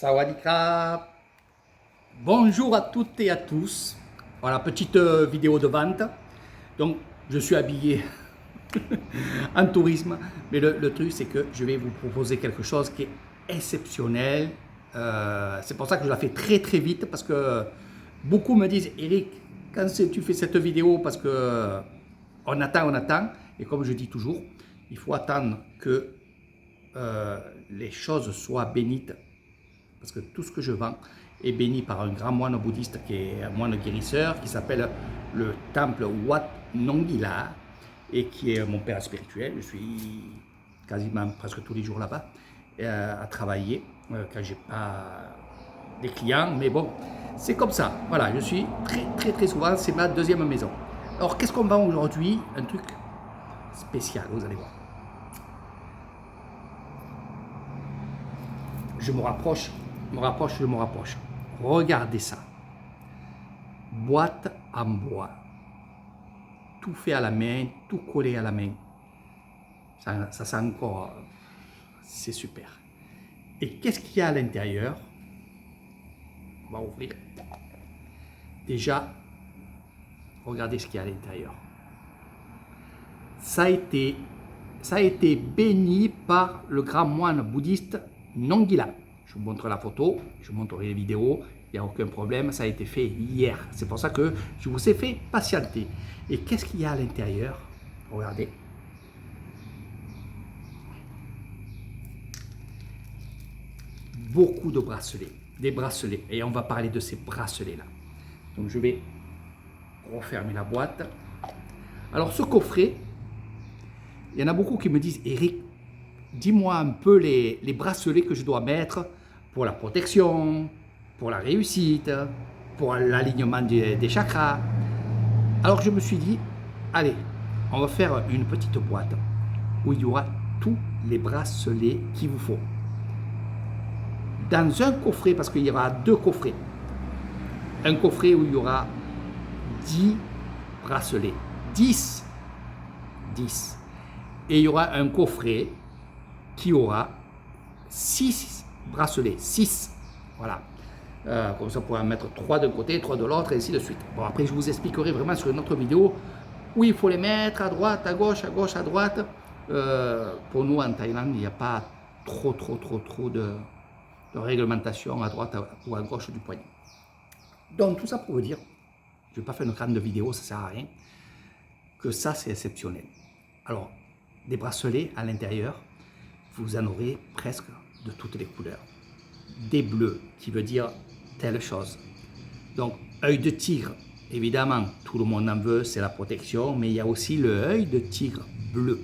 Sawadika. Bonjour à toutes et à tous. Voilà, petite vidéo de vente. Donc, je suis habillé en tourisme, mais le truc, c'est que je vais vous proposer quelque chose qui est exceptionnel. C'est pour ça que je la fais très très vite, parce que beaucoup me disent, Eric, quand tu fais cette vidéo, parce que on attend, et comme je dis toujours, il faut attendre que les choses soient bénites, parce que tout ce que je vends est béni par un grand moine bouddhiste qui est un moine guérisseur, qui s'appelle le temple Wat Nongila, et qui est mon père spirituel. Je suis quasiment presque tous les jours là-bas à travailler quand j'ai pas des clients, mais bon, c'est comme ça. Voilà, je suis très souvent, c'est ma deuxième maison. Alors, qu'est-ce qu'on vend aujourd'hui? Un truc spécial, vous allez voir. Je me rapproche. Regardez ça. Boîte en bois. Tout fait à la main, tout collé à la main. Ça sent encore, c'est super. Et qu'est-ce qu'il y a à l'intérieur? On va ouvrir. Déjà, regardez ce qu'il y a à l'intérieur. Ça a été béni par le grand moine bouddhiste Nongila. Je vous montre la photo, je vous montrerai les vidéos, il n'y a aucun problème, ça a été fait hier. C'est pour ça que je vous ai fait patienter. Et qu'est-ce qu'il y a à l'intérieur? Regardez. Beaucoup de bracelets, des bracelets. Et on va parler de ces bracelets-là. Donc je vais refermer la boîte. Alors ce coffret, il y en a beaucoup qui me disent, Eric, dis-moi un peu les bracelets que je dois mettre pour la protection, pour la réussite, pour l'alignement des chakras. Alors je me suis dit, allez, on va faire une petite boîte où il y aura tous les bracelets qu'il vous faut. Dans un coffret, parce qu'il y aura deux coffrets. Un coffret où il y aura 10 bracelets. 10. Et il y aura un coffret qui aura 6 bracelets, 6, voilà. Comme ça, on pourra en mettre 3 d'un côté, 3 de l'autre, et ainsi de suite. Bon, après, je vous expliquerai vraiment sur une autre vidéo où il faut les mettre à droite, à gauche, à droite. Pour nous, en Thaïlande, il n'y a pas trop de réglementation à droite ou à gauche du poignet. Donc, tout ça pour vous dire, je ne vais pas faire une grande vidéo, ça ne sert à rien, que ça, c'est exceptionnel. Alors, des bracelets à l'intérieur, vous en aurez presque de toutes les couleurs. Des bleus, qui veut dire telle chose. Donc, œil de tigre, évidemment, tout le monde en veut, c'est la protection, mais il y a aussi le œil de tigre bleu.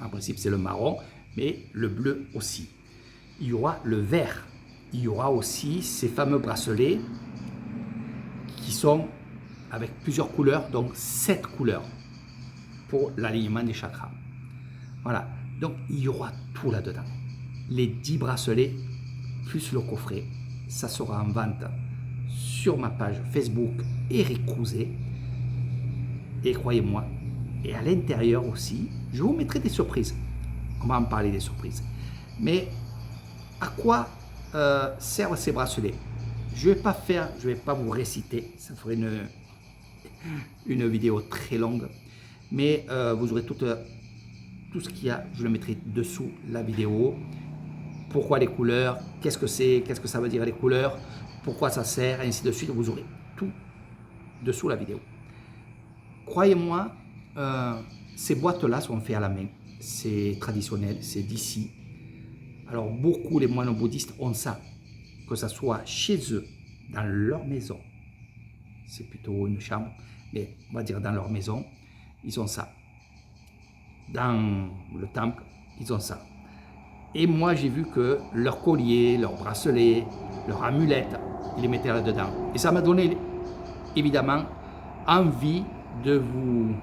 En principe, c'est le marron, mais le bleu aussi. Il y aura le vert. Il y aura aussi ces fameux bracelets qui sont avec plusieurs couleurs, donc 7 couleurs pour l'alignement des chakras. Voilà. Donc, il y aura tout là-dedans. Les 10 bracelets, plus le coffret, ça sera en vente sur ma page Facebook Eric Crouzet. Et croyez-moi, et à l'intérieur aussi, je vous mettrai des surprises. On va en parler des surprises. Mais à quoi servent ces bracelets? Je ne vais pas vous réciter, ça ferait une vidéo très longue. Mais vous aurez tout ce qu'il y a, je le mettrai dessous la vidéo. Pourquoi les couleurs, qu'est-ce que c'est, qu'est-ce que ça veut dire les couleurs, pourquoi ça sert, et ainsi de suite. Vous aurez tout dessous la vidéo. Croyez-moi, ces boîtes-là sont faites à la main. C'est traditionnel, c'est d'ici. Alors beaucoup les moines bouddhistes ont ça, que ça soit chez eux, dans leur maison. C'est plutôt une chambre, mais on va dire dans leur maison, ils ont ça. Dans le temple, ils ont ça. Et moi, j'ai vu que leur collier, leur bracelet, leur amulette, ils les mettaient là-dedans. Et ça m'a donné, évidemment, envie de vous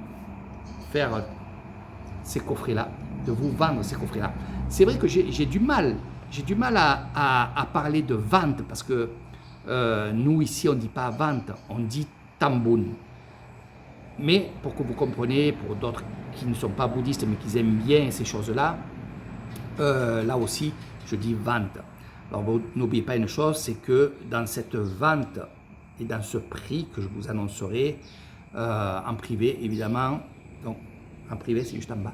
faire ces coffrets-là, de vous vendre ces coffrets-là. C'est vrai que j'ai du mal à parler de vente, parce que nous, ici, on ne dit pas vente, on dit tambun. Mais pour que vous compreniez, pour d'autres qui ne sont pas bouddhistes, mais qui aiment bien ces choses-là, là aussi, je dis vente. Alors, vous n'oubliez pas une chose, c'est que dans cette vente et dans ce prix que je vous annoncerai en privé, évidemment, donc en privé, c'est juste en bas,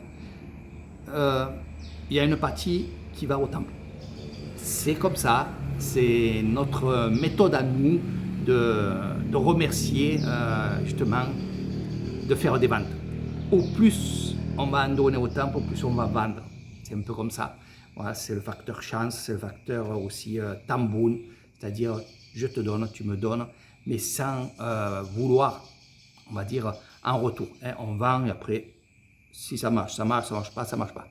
il y a une partie qui va au temple. C'est comme ça, c'est notre méthode à nous de remercier justement, de faire des ventes. Au plus on va en donner au temple, au plus on va vendre. C'est un peu comme ça. Voilà, c'est le facteur chance, c'est le facteur aussi tamboun, c'est-à-dire je te donne, tu me donnes, mais sans vouloir, on va dire, en retour. Hein, on vend et après, si ça marche, ça marche, ça marche pas, ça marche pas.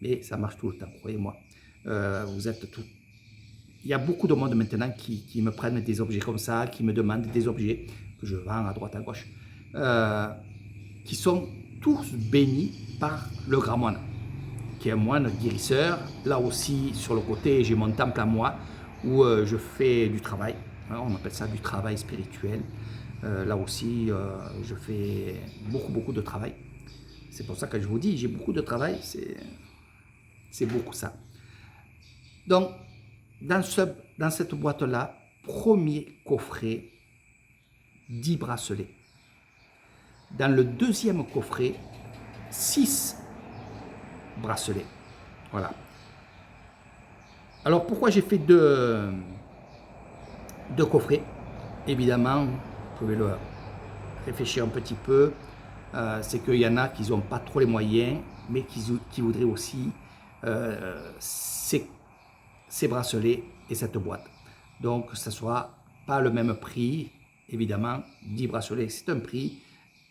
Mais ça marche tout le temps, croyez-moi. Vous êtes tout. Il y a beaucoup de monde maintenant qui me prennent des objets comme ça, qui me demandent des objets que je vends à droite à gauche, qui sont tous bénis par le grand moine, qui est un moine guérisseur. Là aussi, sur le côté, j'ai mon temple à moi, où je fais du travail. On appelle ça du travail spirituel. Là aussi, je fais beaucoup de travail. C'est pour ça que je vous dis, j'ai beaucoup de travail, c'est beaucoup ça. Donc, dans cette boîte-là, premier coffret, 10 bracelets. Dans le deuxième coffret, 6 bracelets. Voilà. Alors, pourquoi j'ai fait deux coffrets? Évidemment, vous pouvez le réfléchir un petit peu. C'est qu'il y en a qui n'ont pas trop les moyens, mais qui voudraient aussi ces bracelets et cette boîte. Donc, ce ne sera pas le même prix. Évidemment, 10 bracelets, c'est un prix.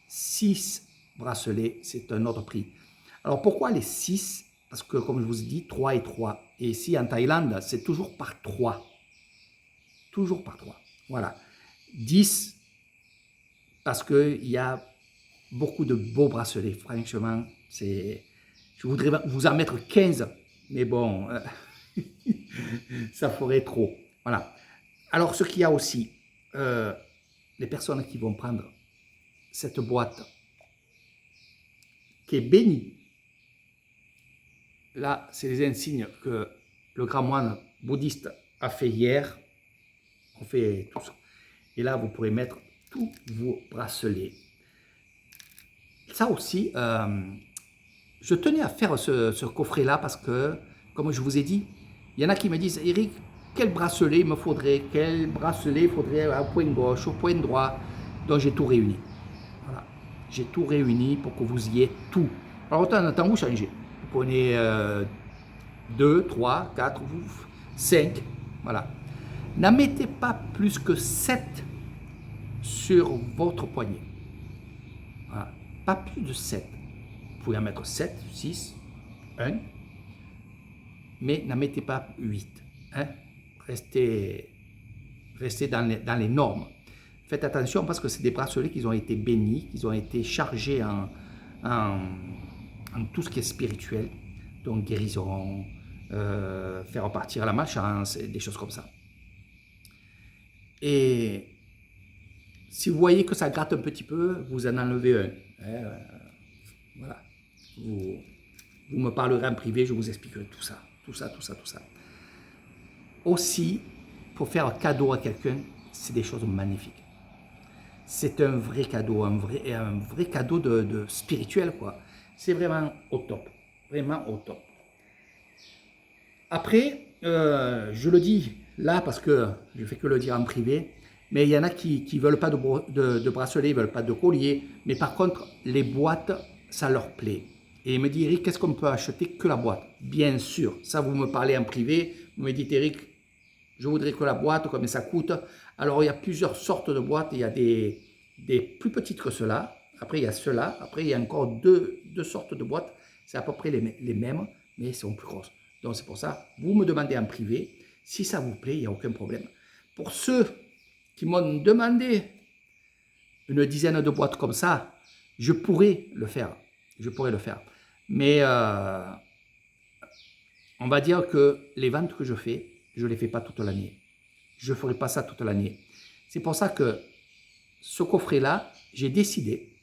6 bracelets, c'est un autre prix. Alors, pourquoi les 6? Parce que, comme je vous ai dit, 3 et 3. Et ici, en Thaïlande, c'est toujours par 3. Toujours par 3. Voilà. 10, parce qu'il y a beaucoup de beaux bracelets. Franchement, je voudrais vous en mettre 15, mais bon, ça ferait trop. Voilà. Alors, ce qu'il y a aussi, les personnes qui vont prendre cette boîte qui est bénie. Là, c'est les insignes que le grand moine bouddhiste a fait hier. On fait tout ça. Et là, vous pourrez mettre tous vos bracelets. Ça aussi, je tenais à faire ce coffret-là parce que, comme je vous ai dit, il y en a qui me disent, Eric, quel bracelet il me faudrait? Quel bracelet il faudrait au point gauche, au point droit? Donc, j'ai tout réuni. Voilà. J'ai tout réuni pour que vous ayez tout. Alors, autant en temps, vous changez. Vous prenez 2, 3, 4, 5. Voilà. N'en mettez pas plus que 7 sur votre poignet. Voilà. Pas plus de 7. Vous pouvez en mettre 7, 6, 1. Mais n'en mettez pas 8. Hein? Restez dans les normes. Faites attention parce que c'est des bracelets qui ont été bénis, qui ont été chargés en tout ce qui est spirituel. Donc guérison, faire repartir la malchance, des choses comme ça. Et si vous voyez que ça gratte un petit peu, vous en enlevez un. Voilà. Vous me parlerez en privé, je vous expliquerai tout ça. Tout ça. Aussi, pour faire un cadeau à quelqu'un, c'est des choses magnifiques. C'est un vrai cadeau, un vrai cadeau de spirituel, quoi. C'est vraiment au top. Vraiment au top. Après, je le dis là parce que je ne fais que le dire en privé, mais il y en a qui ne veulent pas de bracelet, ils ne veulent pas de collier, mais par contre, les boîtes, ça leur plaît. Et il me dit, Eric, qu'est-ce qu'on peut acheter que la boîte? Bien sûr, ça vous me parlez en privé, vous me dites, Eric, je voudrais que la boîte, combien ça coûte? Alors, il y a plusieurs sortes de boîtes, il y a des plus petites que cela, après il y a cela, après il y a encore deux sortes de boîtes, c'est à peu près les mêmes, mais elles sont plus grosses. Donc c'est pour ça, vous me demandez en privé, si ça vous plaît, il n'y a aucun problème. Pour ceux qui m'ont demandé une dizaine de boîtes comme ça, je pourrais le faire. Mais on va dire que les ventes que je fais, je ne les fais pas toute l'année. Je ne ferai pas ça toute l'année. C'est pour ça que ce coffret-là, j'ai décidé,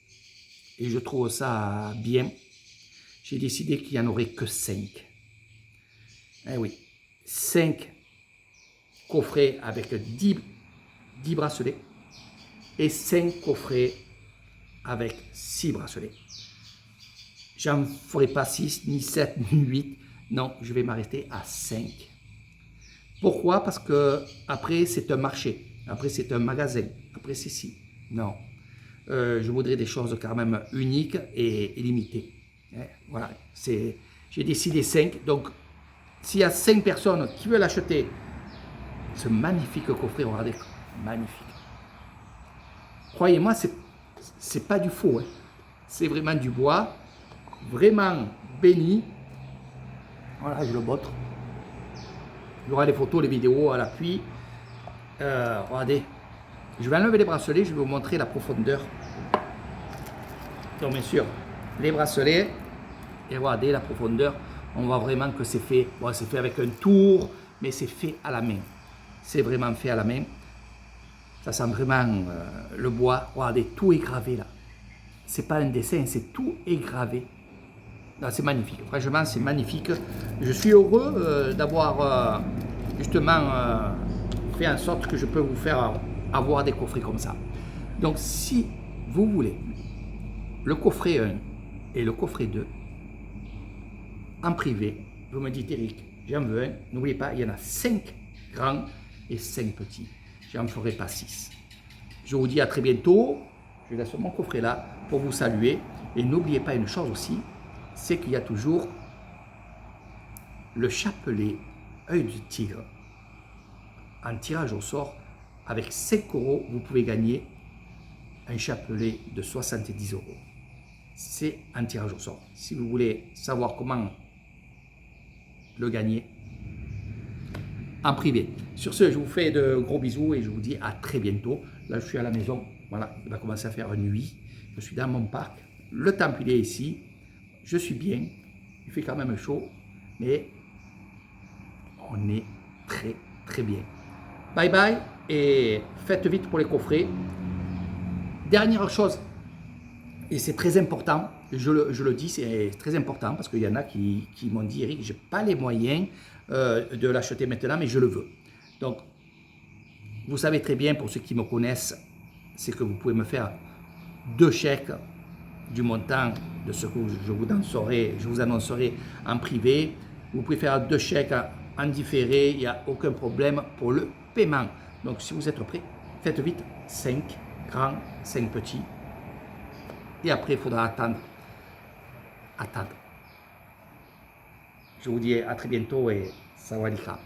et je trouve ça bien, j'ai décidé qu'il n'y en aurait que 5. Eh oui, 5 coffrets avec 10 bracelets et 5 coffrets avec 6 bracelets. J'en ferai pas 6, ni 7, ni 8. Non, je vais m'arrêter à 5. Pourquoi? Parce que après c'est un marché, après c'est un magasin, après c'est si. Non, je voudrais des choses quand même uniques et limitées. Voilà, j'ai décidé 5. Donc, s'il y a 5 personnes qui veulent acheter ce magnifique coffret, regardez, magnifique. Croyez-moi, c'est pas du faux, hein. C'est vraiment du bois, vraiment béni. Voilà, je le montre. Il y aura les photos, les vidéos à l'appui. Regardez, je vais enlever les bracelets, je vais vous montrer la profondeur. Donc bien sûr, les bracelets, et regardez la profondeur. On voit vraiment que c'est fait, bon, c'est fait avec un tour, mais c'est fait à la main. C'est vraiment fait à la main. Ça sent vraiment le bois. Regardez, tout est gravé là. C'est pas un dessin, c'est tout est gravé. C'est magnifique, franchement c'est magnifique. Je suis heureux d'avoir justement fait en sorte que je peux vous faire avoir des coffrets comme ça. Donc si vous voulez le coffret 1 et le coffret 2 en privé, vous me dites Eric, j'en veux un. N'oubliez pas, il y en a 5 grands et 5 petits. J'en ferai pas 6. Je vous dis à très bientôt. Je laisse mon coffret là pour vous saluer. Et n'oubliez pas une chose aussi, c'est qu'il y a toujours le chapelet œil du tigre. En tirage au sort, avec 5 €, vous pouvez gagner un chapelet de 70 €. C'est un tirage au sort. Si vous voulez savoir comment le gagner, en privé. Sur ce, je vous fais de gros bisous et je vous dis à très bientôt. Là, je suis à la maison. Voilà, il va commencer à faire nuit. Je suis dans mon parc. Le temple, il est ici. Je suis bien. Il fait quand même chaud, mais on est très, très bien. Bye bye et faites vite pour les coffrets. Dernière chose, et c'est très important, je le dis, c'est très important parce qu'il y en a qui m'ont dit, Eric, je n'ai pas les moyens de l'acheter maintenant, mais je le veux. Donc, vous savez très bien, pour ceux qui me connaissent, c'est que vous pouvez me faire 2 chèques du montant de ce que je vous annoncerai en privé. Vous pouvez faire 2 chèques en différé, il n'y a aucun problème pour le paiement. Donc, si vous êtes prêts, faites vite, 5 grands, 5 petits. Et après, il faudra attendre. Je vous dis à très bientôt et sawadee krap.